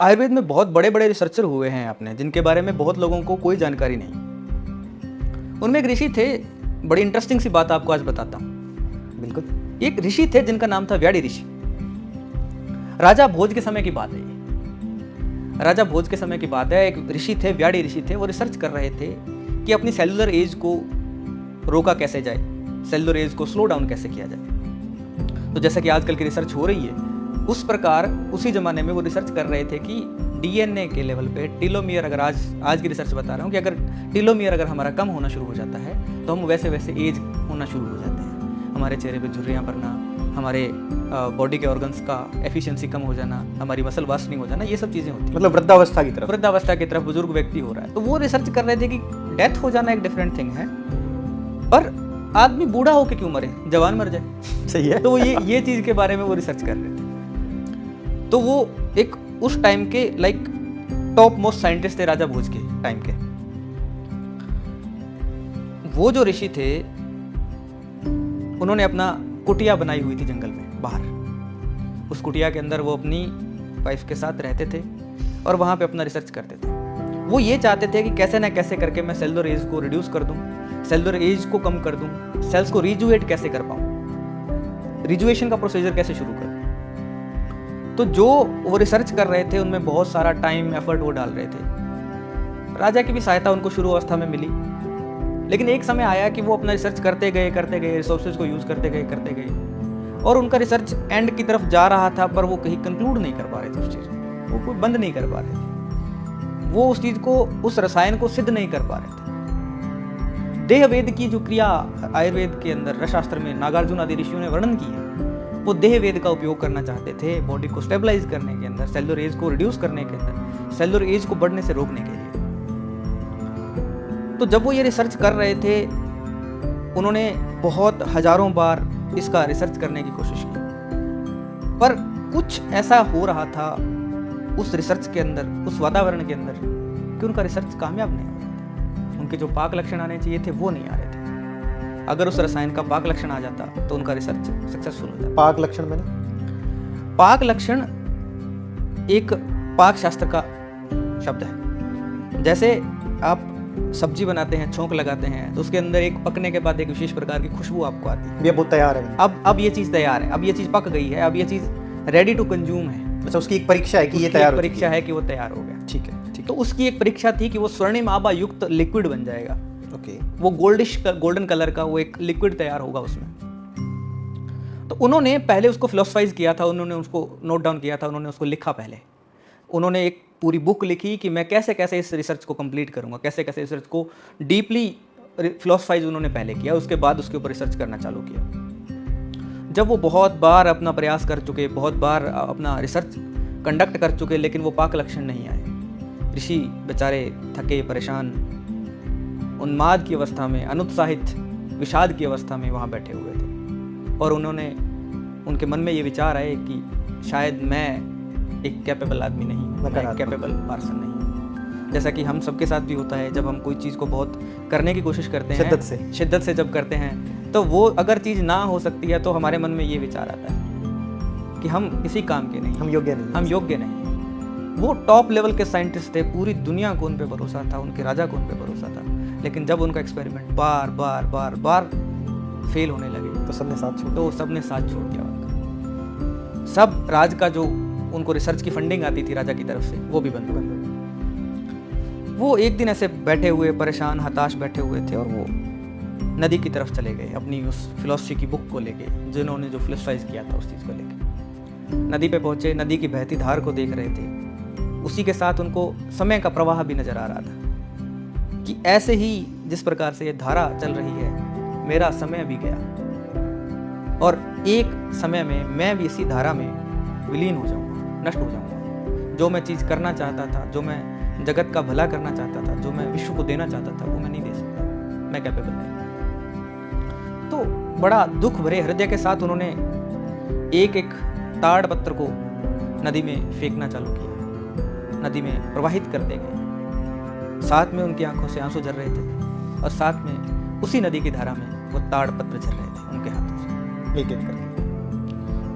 आयुर्वेद में बहुत बड़े बड़े रिसर्चर हुए हैं अपने, जिनके बारे में बहुत लोगों को कोई जानकारी नहीं। उनमें एक ऋषि थे, बड़ी इंटरेस्टिंग सी बात आपको आज बताता हूँ। बिल्कुल। एक ऋषि थे जिनका नाम था व्याड़ी ऋषि। राजा भोज के समय की बात है ये। राजा भोज के समय की बात है। एक ऋषि थे, व्याड़ी ऋषि थे। वो रिसर्च कर रहे थे कि अपनी सेलुलर एज को रोका कैसे जाए, सेलुलर एज को स्लो डाउन कैसे किया जाए। तो जैसा कि आजकल की रिसर्च हो रही है, उस प्रकार उसी जमाने में वो रिसर्च कर रहे थे कि डीएनए के लेवल पे टीलोमियर, अगर आज की रिसर्च बता रहा हूँ कि अगर टीलोमियर अगर हमारा कम होना शुरू हो जाता है तो हम वैसे वैसे एज होना शुरू हो जाते हैं। हमारे चेहरे पे झुर्रियाँ पड़ना, हमारे बॉडी के ऑर्गन्स का एफिशिएंसी कम हो जाना, हमारी मसल वास्टनिंग हो जाना, ये सब चीज़ें होती हैं। मतलब वृद्धावस्था की तरफ बुजुर्ग व्यक्ति हो रहा है। तो वो रिसर्च कर रहे थे कि डेथ हो जाना एक डिफरेंट थिंग है, पर आदमी बूढ़ा होकर क्यों मरे, जवान मर जाए। सही है। तो वो ये चीज़ के बारे में वो रिसर्च कर रहे थे। तो वो एक उस टाइम के लाइक टॉप मोस्ट साइंटिस्ट थे, राजा भोज के टाइम के। वो जो ऋषि थे, उन्होंने अपना कुटिया बनाई हुई थी जंगल में बाहर। उस कुटिया के अंदर वो अपनी वाइफ के साथ रहते थे और वहाँ पे अपना रिसर्च करते थे। वो ये चाहते थे कि कैसे ना कैसे करके मैं सेलुलर एज को रिड्यूस कर दूं, सेलुलर एज को कम कर दूं, सेल्स को रिजुएट कैसे कर पाऊं, रिजुएशन का प्रोसीजर कैसे शुरू करूं। तो जो वो रिसर्च कर रहे थे उनमें बहुत सारा टाइम एफर्ट वो डाल रहे थे। राजा की भी सहायता उनको शुरू अवस्था में मिली, लेकिन एक समय आया कि वो अपना रिसर्च करते गए, रिसोर्सेज को यूज़ करते गए और उनका रिसर्च एंड की तरफ जा रहा था, पर वो कहीं कंक्लूड नहीं कर पा रहे थे उस चीज़ को, वो कोई बंद नहीं कर पा रहे थे, वो उस चीज़ को, उस रसायन को सिद्ध नहीं कर पा रहे थे। देहवेद की जो क्रिया आयुर्वेद के अंदर रसशास्त्र में नागार्जुन आदि ऋषियों ने वर्णन की है, वो देह वेद का उपयोग करना चाहते थे बॉडी को स्टेबलाइज करने के अंदर, सेलुलर एज को रिड्यूस करने के अंदर, सेलुलर एज को बढ़ने से रोकने के लिए। तो जब वो ये रिसर्च कर रहे थे, उन्होंने बहुत हजारों बार इसका रिसर्च करने की कोशिश की, पर कुछ ऐसा हो रहा था उस रिसर्च के अंदर, उस वातावरण के अंदर, कि उनका रिसर्च कामयाब नहीं हो रहा था। उनके जो पाक लक्षण आने चाहिए थे वो नहीं आ रहे थे। अगर उस रसायन का पाक लक्षण आ जाता तो उनका रिसर्च सक्सेसफुल हो जाता। पाक लक्षण मैंने, पाक लक्षण एक पाक शास्त्र का शब्द है। जैसे आप सब्जी बनाते हैं, छोंक लगाते हैं, तो उसके अंदर एक पकने के बाद एक विशेष प्रकार की खुशबू आपको आती है। ये बहुत तैयार है। अब ये चीज़ तैयार है, अब ये चीज़ पक गई है, अब ये चीज़ रेडी टू कंज्यूम है। अच्छा, उसकी एक परीक्षा है कि ये तैयार, परीक्षा है कि वो तैयार हो गया। ठीक है। तो उसकी एक परीक्षा थी कि वो स्वर्णिम आभा युक्त लिक्विड बन जाएगा। ओके। वो गोल्डन कलर का वो एक लिक्विड तैयार होगा उसमें। तो उन्होंने पहले उसको फिलोसफाइज किया था, उन्होंने उसको नोट डाउन किया था, उन्होंने उसको लिखा। पहले उन्होंने एक पूरी बुक लिखी कि मैं कैसे कैसे इस रिसर्च को कंप्लीट करूंगा, कैसे कैसे रिसर्च को डीपली फिलोसफाइज उन्होंने पहले किया, उसके बाद उसके ऊपर रिसर्च करना चालू किया। जब वो बहुत बार अपना प्रयास कर चुके, बहुत बार अपना रिसर्च कंडक्ट कर चुके, लेकिन वो पाक लक्षण नहीं आए। ऋषि बेचारे थके, परेशान, उन्माद की अवस्था में, अनुत्साहित, विषाद की अवस्था में वहाँ बैठे हुए थे। और उनके मन में ये विचार आए कि शायद मैं एक कैपेबल आदमी नहीं हूँ, मैं एक कैपेबल पर्सन नहीं हूँ। जैसा कि हम सबके साथ भी होता है, जब हम कोई चीज़ को बहुत करने की कोशिश करते हैं, शिद्दत से जब करते हैं, तो वो अगर चीज़ ना हो सकती है तो हमारे मन में ये विचार आता है कि हम किसी काम के नहीं, हम योग्य नहीं। वो टॉप लेवल के साइंटिस्ट थे, पूरी दुनिया को उन पे भरोसा था, उनके राजा को उन पे भरोसा था, लेकिन जब उनका एक्सपेरिमेंट बार बार फेल होने लगे तो सबने साथ छोड़ दिया उनका। सब राज का जो उनको रिसर्च की फंडिंग आती थी राजा की तरफ से, वो भी बंद हो गई। वो एक दिन ऐसे बैठे हुए, परेशान, हताश बैठे हुए थे और वो नदी की तरफ चले गए, अपनी उस फिलोसफी की बुक को लेके, जिन्होंने जो फिलोसफाइज किया था उस चीज़ को लेके। नदी पे पहुंचे, नदी की बहती धार को देख रहे थे। उसी के साथ उनको समय का प्रवाह भी नजर आ रहा था कि ऐसे ही जिस प्रकार से ये धारा चल रही है, मेरा समय भी गया और एक समय में मैं भी इसी धारा में विलीन हो जाऊंगा, नष्ट हो जाऊंगा। जो मैं चीज़ करना चाहता था, जो मैं जगत का भला करना चाहता था, जो मैं विश्व को देना चाहता था, वो मैं नहीं दे सकता, मैं कैपेबल नहीं। तो बड़ा दुख भरे हृदय के साथ उन्होंने एक एक ताड़ पत्र को नदी में फेंकना चालू किया, नदी में प्रवाहित करते गए। साथ में उनकी आंखों से आंसू झर रहे थे और साथ में उसी नदी की धारा में वो ताड़ पत्र झर रहे थे उनके हाथों से।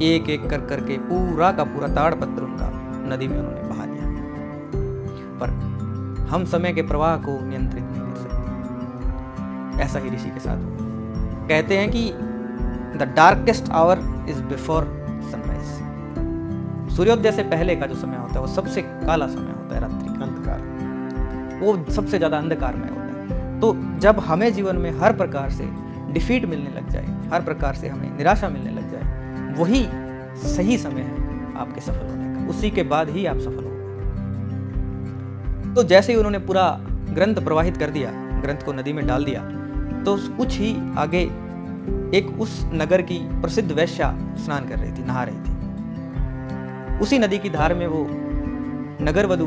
एक एक कर करके पूरा का पूरा ताड़ पत्र उनका नदी में उन्होंने बहा दिया। पर हम समय के प्रवाह को नियंत्रित नहीं कर सकते। ऐसा ही ऋषि के साथ हुआ। कहते हैं कि the darkest hour is before sunrise. सूर्योदय से पहले का जो समय होता है वो सबसे काला समय होता है, रात्रि का अंधकार, वो सबसे ज़्यादा अंधकार में होता है। तो जब हमें जीवन में हर प्रकार से डिफीट मिलने लग जाए, हर प्रकार से हमें निराशा मिलने लग जाए, वही सही समय है आपके सफल होने का। उसी के बाद ही आप सफल हो। तो जैसे ही उन्होंने पूरा ग्रंथ प्रवाहित कर दिया, ग्रंथ को नदी में डाल दिया, तो कुछ ही आगे एक उस नगर की प्रसिद्ध वैश्या स्नान कर रही थी, नहा रही थी। उसी नदी की धार में वो नगर वधू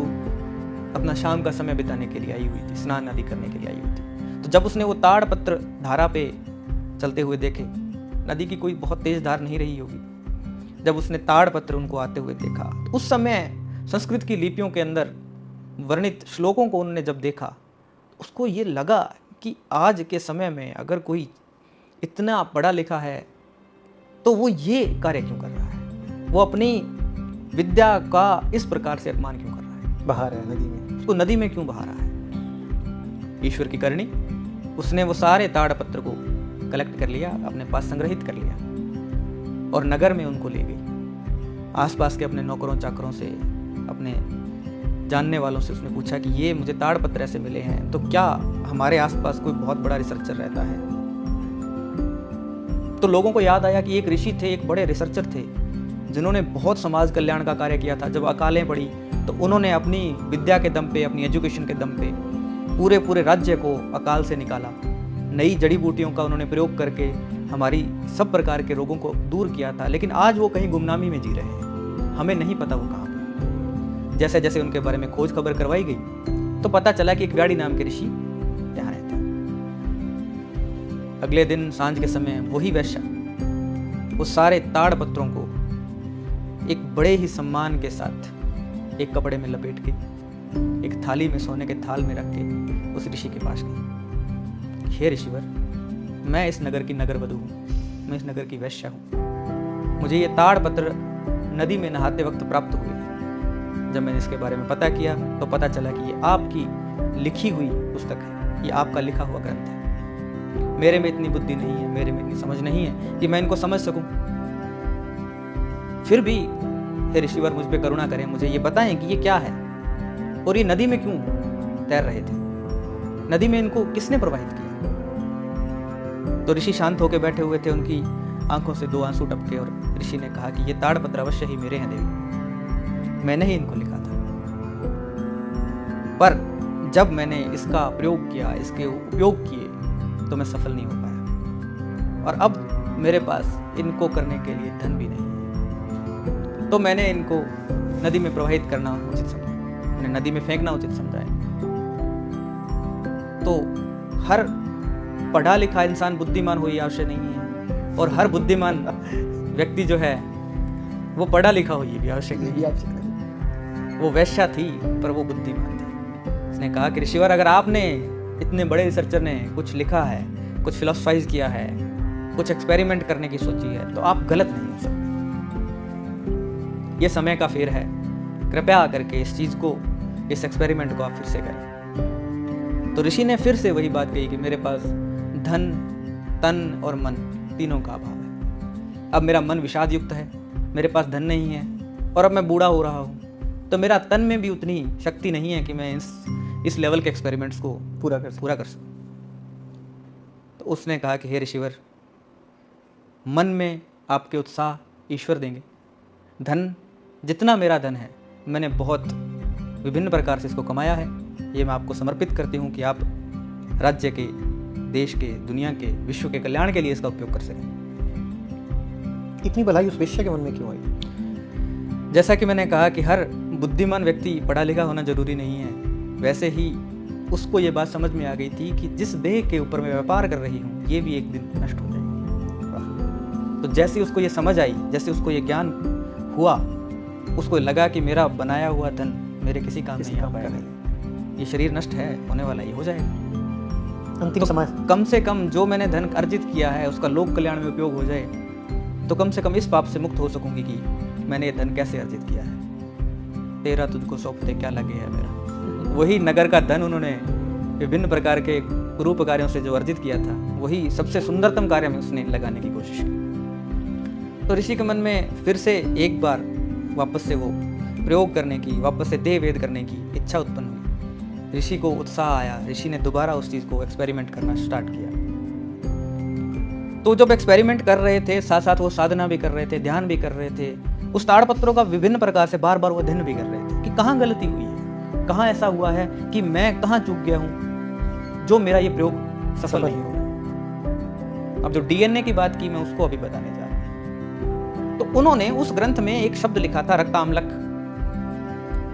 अपना शाम का समय बिताने के लिए आई हुई थी, स्नान आदि करने के लिए आई हुई थी। तो जब उसने वो ताड़पत्र धारा पे चलते हुए देखे, नदी की कोई बहुत तेज धार नहीं रही होगी, जब उसने ताड़पत्र उनको आते हुए देखा, तो उस समय संस्कृत की लिपियों के अंदर वर्णित श्लोकों को उन्होंने जब देखा, उसको ये लगा कि आज के समय में अगर कोई इतना पढ़ा लिखा है तो वो ये कार्य क्यों कर रहा है, वो अपनी विद्या का इस प्रकार से अपमान क्यों कर रहा है, बहा रहा है नदी में, उसको नदी में क्यों बहा रहा है। ईश्वर की करनी, उसने वो सारे ताड़पत्र को कलेक्ट कर लिया, अपने पास संग्रहित कर लिया और नगर में उनको ले गई। आसपास के अपने नौकरों चाकरों से, अपने जानने वालों से उसने पूछा कि ये मुझे ताड़पत्र ऐसे मिले हैं, तो क्या हमारे आसपास कोई बहुत बड़ा रिसर्चर रहता है। तो लोगों को याद आया कि एक ऋषि थे, एक बड़े रिसर्चर थे, जिन्होंने बहुत समाज कल्याण का कार्य किया था। जब अकालें पड़ी तो उन्होंने अपनी विद्या के दम पे, अपनी एजुकेशन के दम पे पूरे राज्य को अकाल से निकाला। नई जड़ी बूटियों का उन्होंने प्रयोग करके हमारी सब प्रकार के रोगों को दूर किया था। लेकिन आज वो कहीं गुमनामी में जी रहे हैं, हमें नहीं पता वो कहाँ पे। जैसे जैसे उनके बारे में खोज खबर करवाई गई तो पता चला कि एक गाड़ी नाम के ऋषि यहाँ रहते हैं। अगले दिन सांझ के समय वही वैश्या वो सारे ताड़पत्रों को एक बड़े ही सम्मान के साथ एक कपड़े में लपेट के एक थाली में, सोने के थाल में रख के उस ऋषि के पास गई। हे ऋषिवर, मैं इस नगर की नगर वधू हूँ, मैं इस नगर की वैश्या हूँ। मुझे ये ताड़पत्र नदी में नहाते वक्त प्राप्त हुए। जब मैंने इसके बारे में पता किया तो पता चला कि ये आपकी लिखी हुई पुस्तक है, ये आपका लिखा हुआ ग्रंथ है। मेरे में इतनी बुद्धि नहीं है, मेरे में इतनी समझ नहीं है कि मैं इनको समझ सकूं। फिर भी हे ऋषिवर, मुझ पे करुणा करें, मुझे ये बताएं कि ये क्या है और ये नदी में क्यों तैर रहे थे, नदी में इनको किसने प्रवाहित किया। तो ऋषि शांत होकर बैठे हुए थे, उनकी आंखों से 2 आंसू टपके और ऋषि ने कहा कि ये ताड़पत्र अवश्य ही मेरे हैं देवी, मैंने ही इनको लिखा था, पर जब मैंने इसका प्रयोग किया, इसके उपयोग किए तो मैं सफल नहीं हो पाया और अब मेरे पास इनको करने के लिए धन भी नहीं है। तो मैंने इनको नदी में प्रवाहित करना उचित समझा, मैंने नदी में फेंकना उचित समझा है। तो हर पढ़ा लिखा इंसान बुद्धिमान हो ये आवश्यक नहीं है और हर बुद्धिमान व्यक्ति जो है वो पढ़ा लिखा हो ये भी आवश्यक नहीं है। वो वैश्या थी पर वो बुद्धिमान थी। उसने कहा कि ऋषिवर, अगर आपने, इतने बड़े रिसर्चर ने कुछ लिखा है, कुछ फिलोसफाइज किया है, कुछ एक्सपेरिमेंट करने की सोची है, तो आप गलत नहीं हो सकते। ये समय का फेर है, कृपया करके इस चीज को, इस एक्सपेरिमेंट को आप फिर से करें। तो ऋषि ने फिर से वही बात कही कि मेरे पास धन, तन और मन तीनों का अभाव है। अब मेरा मन विषाद युक्त है, मेरे पास धन नहीं है और अब मैं बूढ़ा हो रहा हूँ, तो मेरा तन में भी उतनी शक्ति नहीं है कि मैं इस लेवल के एक्सपेरिमेंट्स को पूरा कर सकूं। तो उसने कहा कि हे ऋषिवर, मन में आपके उत्साह ईश्वर देंगे, धन, जितना मेरा धन है मैंने बहुत विभिन्न प्रकार से इसको कमाया है, ये मैं आपको समर्पित करती हूँ कि आप राज्य के, देश के, दुनिया के, विश्व के कल्याण के लिए इसका उपयोग कर सकें। इतनी भलाई उस वैश्य के मन में क्यों आई? जैसा कि मैंने कहा कि हर बुद्धिमान व्यक्ति पढ़ा लिखा होना जरूरी नहीं है, वैसे ही उसको ये बात समझ में आ गई थी कि जिस देह के ऊपर मैं व्यापार कर रही हूँ ये भी एक दिन नष्ट हो जाएगी। तो जैसे उसको ये समझ आई, जैसे उसको ये ज्ञान हुआ, उसको लगा कि मेरा बनाया हुआ धन मेरे किसी काम नहीं आ पाएगा, ये शरीर नष्ट है, होने वाला, ये हो जाएगा। अंतिम समय कम से कम जो मैंने धन अर्जित किया है उसका लोक कल्याण में उपयोग हो जाए, तो कम से कम इस पाप से मुक्त हो सकूंगी कि मैंने ये धन कैसे अर्जित किया है। तेरा तुझको सौंपते क्या लगे है मेरा। वही नगर का धन उन्होंने विभिन्न प्रकार के कुरूप कार्यों से जो अर्जित किया था, वही सबसे सुंदरतम कार्य में उसने लगाने की कोशिश की। तो ऋषि के मन में फिर से एक बार वापस से वो प्रयोग करने की, वापस से देह वेद करने की इच्छा उत्पन्न हुई। ऋषि को उत्साह आया, ऋषि ने दोबारा उस चीज़ को एक्सपेरिमेंट करना स्टार्ट किया। तो जब एक्सपेरिमेंट कर रहे थे, साथ साथ वो साधना भी कर रहे थे, ध्यान भी कर रहे थे, उस ताड़पत्रों का विभिन्न प्रकार से बार बार वो अध्ययन भी कर रहे थे कि कहाँ गलती हुई है, कहाँ ऐसा हुआ है कि मैं कहाँ चूक गया हूँ जो मेरा ये प्रयोग सफल नहीं हुआ। अब जो डीएनए की बात की, मैं उसको अभी बताने जा रहा हूँ। तो उन्होंने उस ग्रंथ में एक शब्द लिखा था रक्ताम्लक,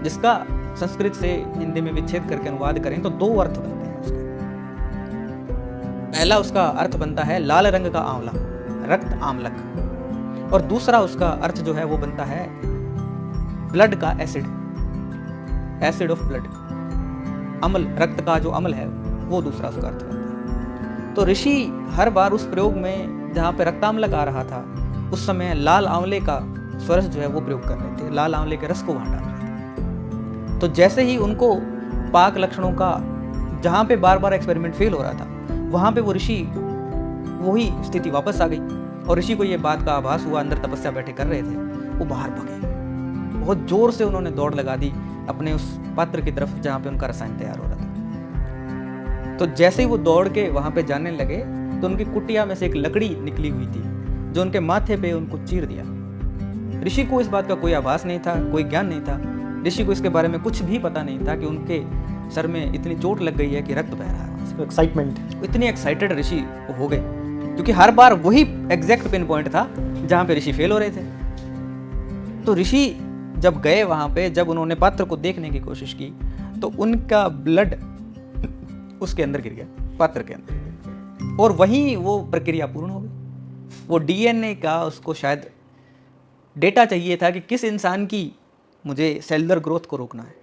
जिसका संस्कृत से हिंदी में विच्छेद करके अनुवाद करें तो दो अर्थ बनते हैं उसके। पहला उसका अर्थ बनता है लाल रंग का आंवला, रक्त आम्लक, और दूसरा उसका अर्थ जो है वो बनता है ब्लड का एसिड, एसिड ऑफ ब्लड, अम्ल, रक्त का जो अम्ल है वो दूसरा उसका अर्थ बनता है। तो ऋषि हर बार उस प्रयोग में जहाँ पे रक्ताम्लक आ रहा था, उस समय लाल आंवले का स्वरस जो है वो प्रयोग कर रहे थे, लाल आंवले के रस को वहां डाल रहे थे। तो जैसे ही उनको पाक लक्षणों का, जहाँ पे बार बार एक्सपेरिमेंट फेल हो रहा था, वहां पे वो ऋषि वही स्थिति वापस आ गई और ऋषि को ये बात का आभास हुआ। अंदर तपस्या बैठे कर रहे थे, वो बाहर भागे, बहुत जोर से उन्होंने दौड़ लगा दी अपने उस पात्र की तरफ जहाँ पे उनका रसायन तैयार हो रहा था। तो जैसे ही वो दौड़ के वहां पे जाने लगे तो उनकी कुटिया में से एक लकड़ी निकली हुई थी जो उनके माथे पे उनको चीर दिया। ऋषि को इस बात का कोई आभास नहीं था, कोई ज्ञान नहीं था, ऋषि को इसके बारे में कुछ भी पता नहीं था कि उनके सर में इतनी चोट लग गई है कि रक्त बह रहा है। एक्साइटमेंट, इतनी एक्साइटेड ऋषि हो गए क्योंकि हर बार वही एग्जैक्ट पिन पॉइंट था जहां पे ऋषि फेल हो रहे थे। तो ऋषि जब गए वहां पे, जब उन्होंने पात्र को देखने की कोशिश की तो उनका ब्लड उसके अंदर गिर गया, पात्र के अंदर, और वहीं वो प्रक्रिया पूर्ण हो गई। वो डीएनए का उसको शायद डेटा चाहिए था कि किस इंसान की मुझे सेलुलर ग्रोथ को रोकना है।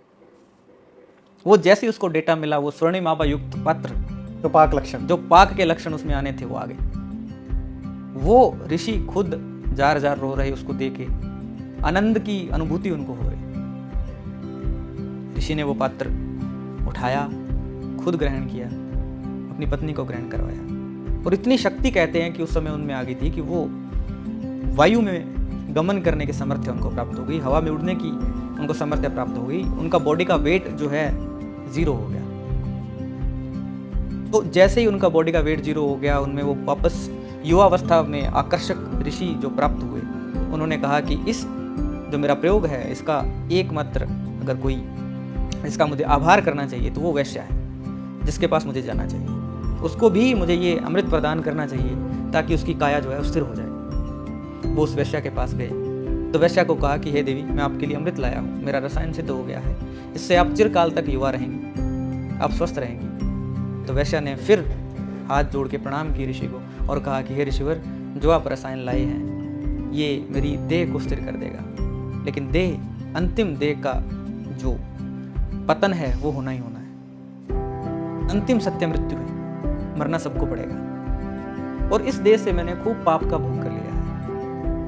वो जैसे उसको डेटा मिला, वो स्वर्णिम आभा युक्त पात्र, जो पाक लक्षण, जो पाक के लक्षण उसमें आने थे, वो आ गए। वो ऋषि खुद जार जार रो रहे उसको देखे, आनंद की अनुभूति उनको हो रही। ऋषि ने वो पात्र उठाया, खुद ग्रहण किया, अपनी पत्नी को ग्रहण करवाया, और इतनी शक्ति कहते हैं कि उस समय उनमें आ गई थी कि वो वायु में गमन करने की सामर्थ्य उनको प्राप्त हो गई, हवा में उड़ने की उनको सामर्थ्य प्राप्त हो गई, उनका बॉडी का वेट जो है 0 हो गया। तो जैसे ही उनका बॉडी का वेट 0 हो गया, उनमें वो वापस युवावस्था में आकर्षक ऋषि जो प्राप्त हुए, उन्होंने कहा कि इस जो मेरा प्रयोग है, इसका एकमात्र अगर कोई इसका मुझे आभार करना चाहिए तो वो वैश्य है जिसके पास मुझे जाना चाहिए, उसको भी मुझे ये अमृत प्रदान करना चाहिए ताकि उसकी काया जो है स्थिर हो जाए। वो उस वैश्या के पास गए तो वैश्या को कहा कि हे देवी, मैं आपके लिए अमृत लाया हूँ, मेरा रसायन सिद्ध हो गया है, इससे आप चिरकाल तक युवा रहेंगी, आप स्वस्थ रहेंगी। तो वैश्या ने फिर हाथ जोड़ के प्रणाम की ऋषि को और कहा कि हे ऋषिवर, जो आप रसायन लाए हैं ये मेरी देह को स्थिर कर देगा, लेकिन देह, अंतिम देह का जो पतन है वो होना ही होना है। अंतिम सत्य मृत्यु है, मरना सबको पड़ेगा, और इस देह से मैंने खूब पाप का भोग कर लिया है।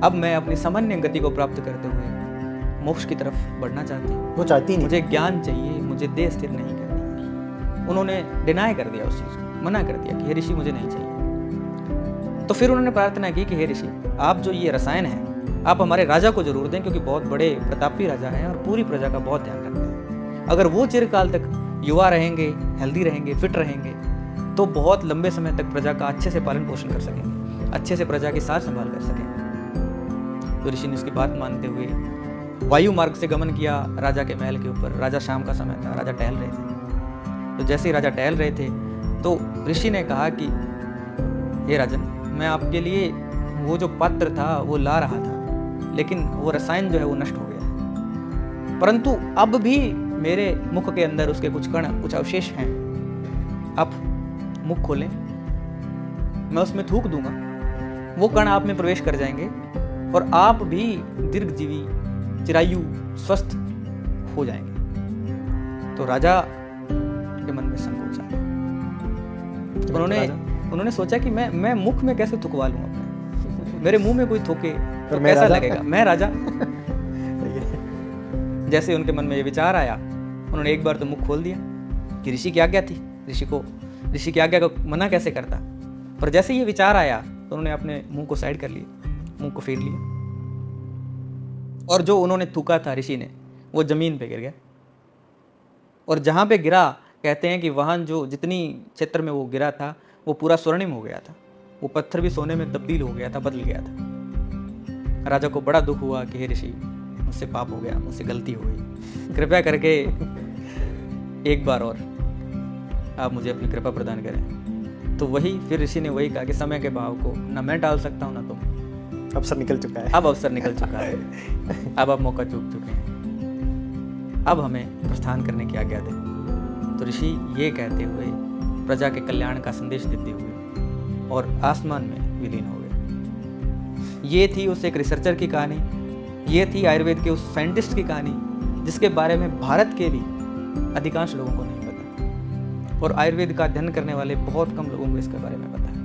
अब मैं अपनी सामान्य गति को प्राप्त करते हुए मोक्ष की तरफ बढ़ना चाहती हूँ। वो चाहती नहीं, मुझे ज्ञान चाहिए, मुझे देह स्थिर नहीं करनी। उन्होंने डिनाई कर दिया उस चीज़ को, मना कर दिया कि हे ऋषि, मुझे नहीं चाहिए। तो फिर उन्होंने प्रार्थना की कि हे ऋषि, आप जो ये रसायन है आप हमारे राजा को जरूर दें, क्योंकि बहुत बड़े प्रतापी राजा हैं और पूरी प्रजा का बहुत ध्यान रखते हैं। अगर वो चिरकाल तक युवा रहेंगे, हेल्दी रहेंगे, फिट रहेंगे, तो बहुत लंबे समय तक प्रजा का अच्छे से पालन पोषण कर सकेंगे, अच्छे से प्रजा की सार संभाल कर सकेंगे। तो ऋषि ने उसकी बात मानते हुए वायु मार्ग से गमन किया राजा के महल के ऊपर। राजा शाम का समय था, राजा टहल रहे थे। तो जैसे ही राजा टहल रहे थे तो ऋषि ने कहा कि हे राजन, मैं आपके लिए वो जो पात्र था वो ला रहा था, लेकिन वो रसायन जो है वो नष्ट हो गया, परंतु अब भी मेरे मुख के अंदर उसके कुछ कण, कुछ अवशेष हैं। आप मुख खोलें, मैं उसमें थूक दूंगा, वो कण आप में प्रवेश कर जाएंगे और आप भी दीर्घजीवी, चिरायु, स्वस्थ हो जाएंगे। तो राजा के मन में संकोच आ गया। उन्होंने सोचा कि मैं मुख में कैसे थुकवा लूं अपने, मेरे मुंह में कोई थूके तो कैसा लगेगा, मैं राजा। जैसे उनके मन में ये विचार आया उन्होंने एक बार तो मुंह खोल दिया कि ऋषि की आज्ञा थी, ऋषि की आज्ञा को मना कैसे करता। पर जैसे ये विचार आया तो उन्होंने अपने मुंह को साइड कर लिया, मुंह को फेर लिया, और जो उन्होंने थूका था ऋषि ने वो जमीन पे गिर गया। और जहाँ पे गिरा, कहते हैं कि वहाँ जो जितनी क्षेत्र में वो गिरा था वो पूरा स्वर्णिम हो गया था, वो पत्थर भी सोने में तब्दील हो गया था, बदल गया था। राजा को बड़ा दुख हुआ कि हे ऋषि, मुझसे पाप हो गया, मुझसे गलती हो गई, कृपया करके एक बार और आप मुझे अपनी कृपा प्रदान करें। तो वही फिर ऋषि ने वही कहा कि समय के भाव को ना मैं टाल सकता हूँ ना तुम, अवसर निकल चुका है। अब अवसर निकल चुका है, अब आप मौका चूक चुके हैं, अब हमें प्रस्थान करने की आज्ञा दें। तो ऋषि ये कहते हुए प्रजा के कल्याण का संदेश देते हुए और आसमान में विलीन हो गए। ये थी उस एक रिसर्चर की कहानी, ये थी आयुर्वेद के उस साइंटिस्ट की कहानी जिसके बारे में भारत के भी अधिकांश लोगों को नहीं पता, और आयुर्वेद का अध्ययन करने वाले बहुत कम लोगों को इसके बारे में पता है।